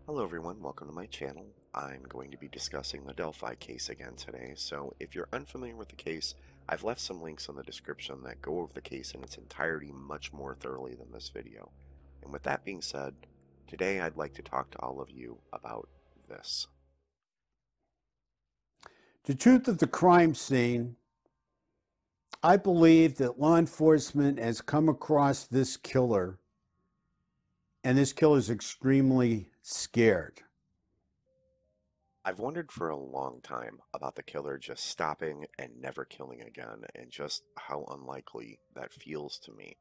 Hello everyone, welcome to my channel. I'm going to be discussing the Delphi case again today, so if you're unfamiliar with the case, I've left some links in the description that go over the case in its entirety much more thoroughly than this video. And with that being said, today I'd like to talk to all of you about this. The truth of the crime scene, I believe that law enforcement has come across this killer, and this killer is extremely scared. I've wondered for a long time about the killer just stopping and never killing again, and just how unlikely that feels to me.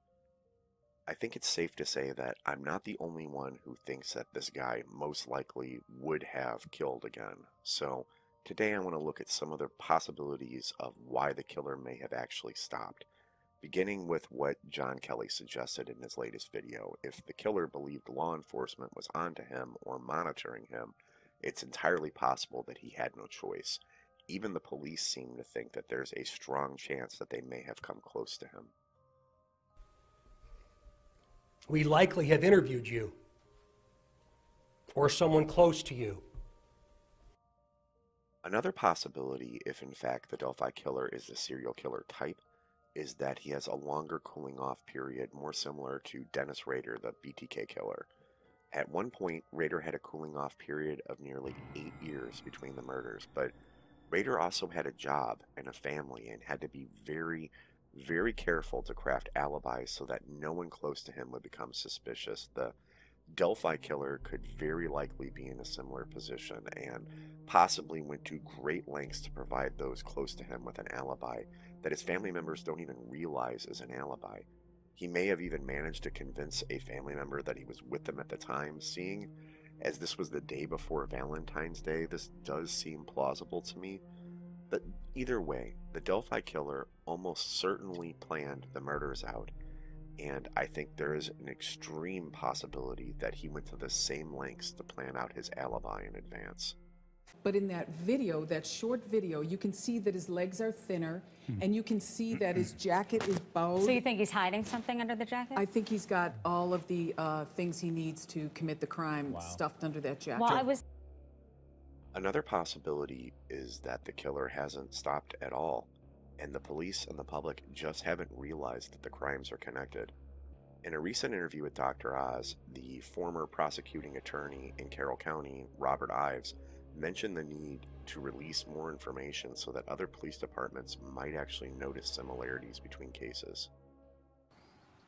I think it's safe to say that I'm not the only one who thinks that this guy most likely would have killed again. So today I want to look at some of the possibilities of why the killer may have actually stopped, beginning with what John Kelly suggested in his latest video. If the killer believed law enforcement was onto him or monitoring him, it's entirely possible that he had no choice. Even the police seem to think that there's a strong chance that they may have come close to him. We likely have interviewed you or someone close to you. Another possibility, if in fact the Delphi killer is the serial killer type, is that he has a longer cooling off period, more similar to Dennis Rader, the BTK killer. At one point, Rader had a cooling off period of nearly 8 years between the murders, but Rader also had a job and a family and had to be very, very careful to craft alibis so that no one close to him would become suspicious. The Delphi killer could very likely be in a similar position and possibly went to great lengths to provide those close to him with an alibi that his family members don't even realize is an alibi. He may have even managed to convince a family member that he was with them at the time. Seeing as this was the day before Valentine's Day, this does seem plausible to me. But either way, the Delphi killer almost certainly planned the murders out, and I think there is an extreme possibility that he went to the same lengths to plan out his alibi in advance. But in that video, that short video, you can see that his legs are thinner, and you can see that his jacket is bowed. So you think he's hiding something under the jacket? I think he's got all of the things he needs to commit the crime stuffed under that jacket. Well, Another possibility is that the killer hasn't stopped at all, and the police and the public just haven't realized that the crimes are connected. In a recent interview with Dr. Oz, the former prosecuting attorney in Carroll County, Robert Ives, mentioned the need to release more information so that other police departments might actually notice similarities between cases.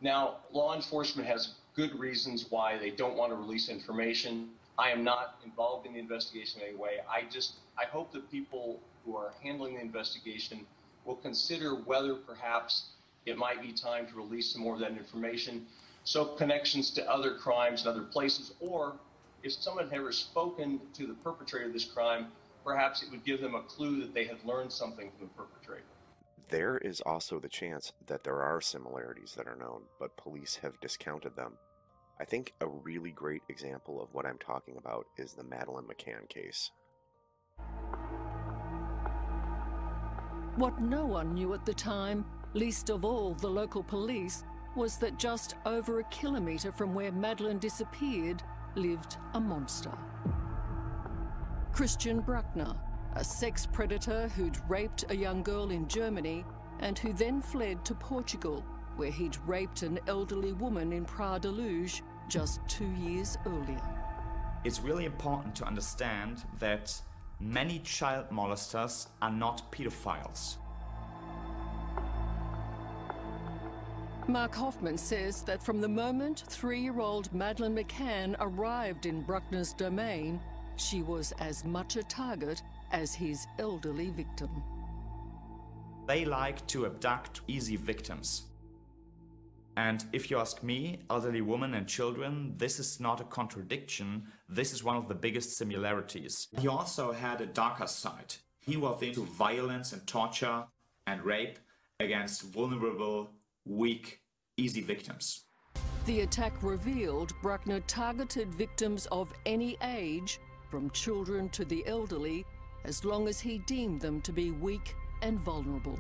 Now, law enforcement has good reasons why they don't want to release information. I am not involved in the investigation in any way. I hope that people who are handling the investigation will consider whether perhaps it might be time to release some more of that information, so connections to other crimes in other places, or if someone had ever spoken to the perpetrator of this crime, perhaps it would give them a clue that they had learned something from the perpetrator. There is also the chance that there are similarities that are known, but police have discounted them. I think a really great example of what I'm talking about is the Madeleine McCann case. What no one knew at the time, least of all the local police, was that just over a kilometre from where Madeleine disappeared lived a monster. Christian Bruckner, a sex predator who'd raped a young girl in Germany and who then fled to Portugal, where he'd raped an elderly woman in Praia da Luz just 2 years earlier. It's really important to understand that many child molesters are not pedophiles. Mark Hoffman says that from the moment 3-year-old Madeleine McCann arrived in Bruckner's domain, she was as much a target as his elderly victim. They like to abduct easy victims. And if you ask me, elderly women and children, this is not a contradiction. This is one of the biggest similarities. He also had a darker side. He was into violence and torture and rape against vulnerable, weak, easy victims. The attack revealed Bruckner targeted victims of any age, from children to the elderly, as long as he deemed them to be weak and vulnerable.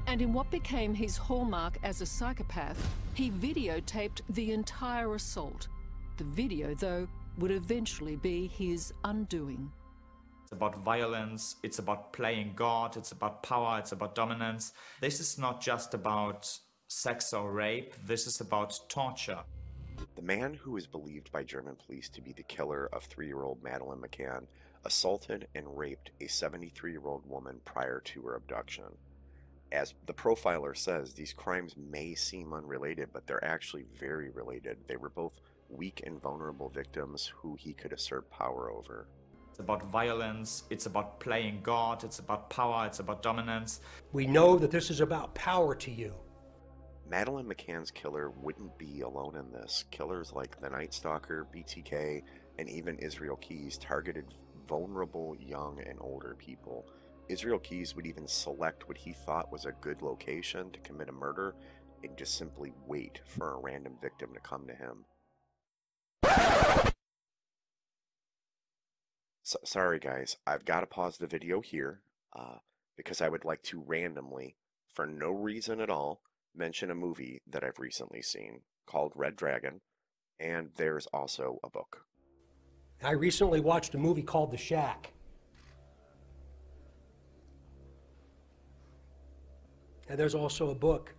And in what became his hallmark as a psychopath, he videotaped the entire assault. The video, though, would eventually be his undoing. It's about violence, it's about playing God, it's about power, it's about dominance. This is not just about sex or rape, this is about torture. The man who is believed by German police to be the killer of 3-year-old Madeleine McCann assaulted and raped a 73-year-old woman prior to her abduction. As the profiler says, these crimes may seem unrelated, but they're actually very related. They were both weak and vulnerable victims who he could assert power over. It's about violence, it's about playing God, it's about power, it's about dominance. We know that this is about power to you. Madeleine McCann's killer wouldn't be alone in this. Killers like the Night Stalker, BTK, and even Israel Keys targeted vulnerable young and older people. Israel Keys would even select what he thought was a good location to commit a murder and just simply wait for a random victim to come to him. Sorry guys, I've got to pause the video here because I would like to randomly, for no reason at all, mention a movie that I've recently seen called Red Dragon, and there's also a book. I recently watched a movie called The Shack. And there's also a book.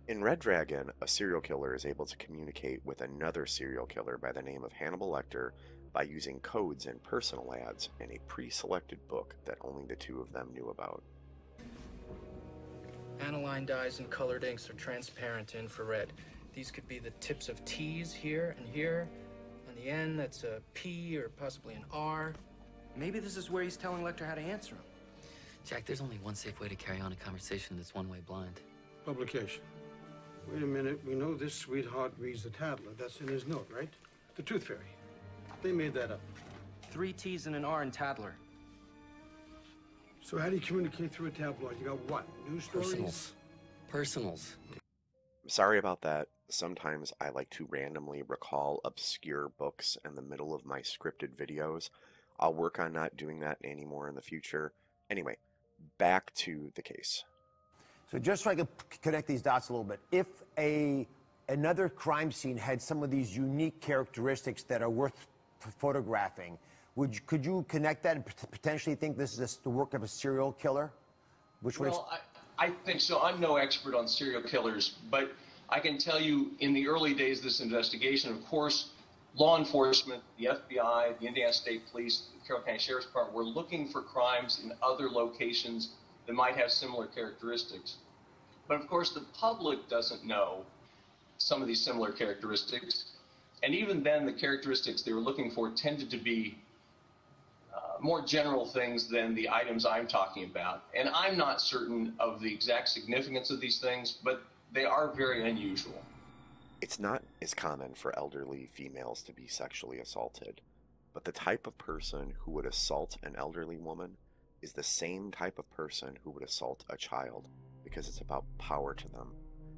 In Red Dragon, a serial killer is able to communicate with another serial killer by the name of Hannibal Lecter by using codes and personal ads in a pre-selected book that only the two of them knew about. Aniline dyes and colored inks are transparent to infrared. These could be the tips of T's here and here. On the end, that's a P or possibly an R. Maybe this is where he's telling Lecter how to answer him. Jack, there's only one safe way to carry on a conversation that's one-way blind. Publication. Wait a minute. We know this sweetheart reads the Tattler. That's in his note, right? The Tooth Fairy. They made that up. 3 T's and an R in Tattler. So how do you communicate through a tabloid? You got what? News stories? Personals. Personals. I'm sorry about that. Sometimes I like to randomly recall obscure books in the middle of my scripted videos. I'll work on not doing that anymore in the future. Anyway, back to the case. So just so I can connect these dots a little bit, if another crime scene had some of these unique characteristics that are worth photographing, could you connect that and potentially think this is the work of a serial killer? Well, I think so. I'm no expert on serial killers, but I can tell you in the early days of this investigation, of course, law enforcement, the FBI, the Indiana State Police, the Carroll County Sheriff's Department were looking for crimes in other locations that might have similar characteristics. But of course, the public doesn't know some of these similar characteristics. And even then, the characteristics they were looking for tended to be more general things than the items I'm talking about. And I'm not certain of the exact significance of these things, but they are very unusual. It's not as common for elderly females to be sexually assaulted, but the type of person who would assault an elderly woman is the same type of person who would assault a child, because it's about power to them,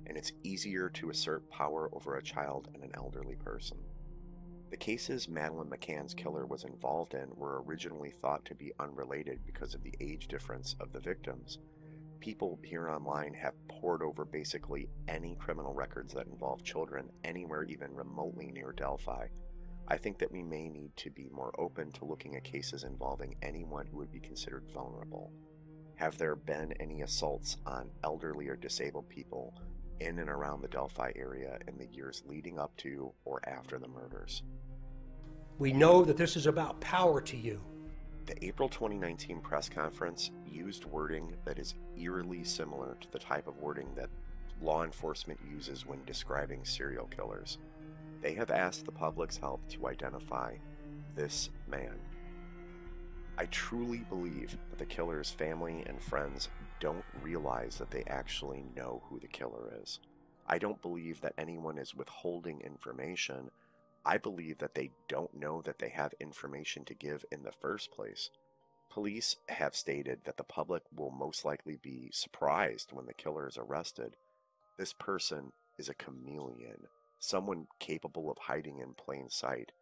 and it's easier to assert power over a child and an elderly person. The cases Madeleine McCann's killer was involved in were originally thought to be unrelated because of the age difference of the victims. People here online have pored over basically any criminal records that involve children anywhere even remotely near Delphi. I think that we may need to be more open to looking at cases involving anyone who would be considered vulnerable. Have there been any assaults on elderly or disabled people in and around the Delphi area in the years leading up to or after the murders? We know that this is about power to you. The April 2019 press conference used wording that is eerily similar to the type of wording that law enforcement uses when describing serial killers. They have asked the public's help to identify this man. I truly believe that the killer's family and friends don't realize that they actually know who the killer is. I don't believe that anyone is withholding information. I believe that they don't know that they have information to give in the first place. Police have stated that the public will most likely be surprised when the killer is arrested. This person is a chameleon, someone capable of hiding in plain sight.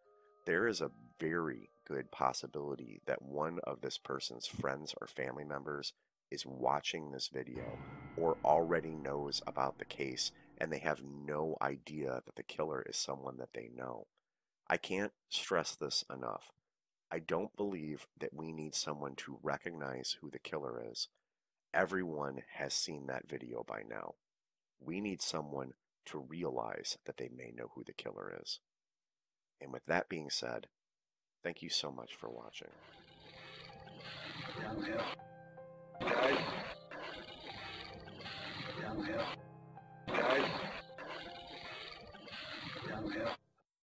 There is a very good possibility that one of this person's friends or family members is watching this video or already knows about the case and they have no idea that the killer is someone that they know. I can't stress this enough. I don't believe that we need someone to recognize who the killer is. Everyone has seen that video by now. We need someone to realize that they may know who the killer is. And with that being said, thank you so much for watching. Downhill.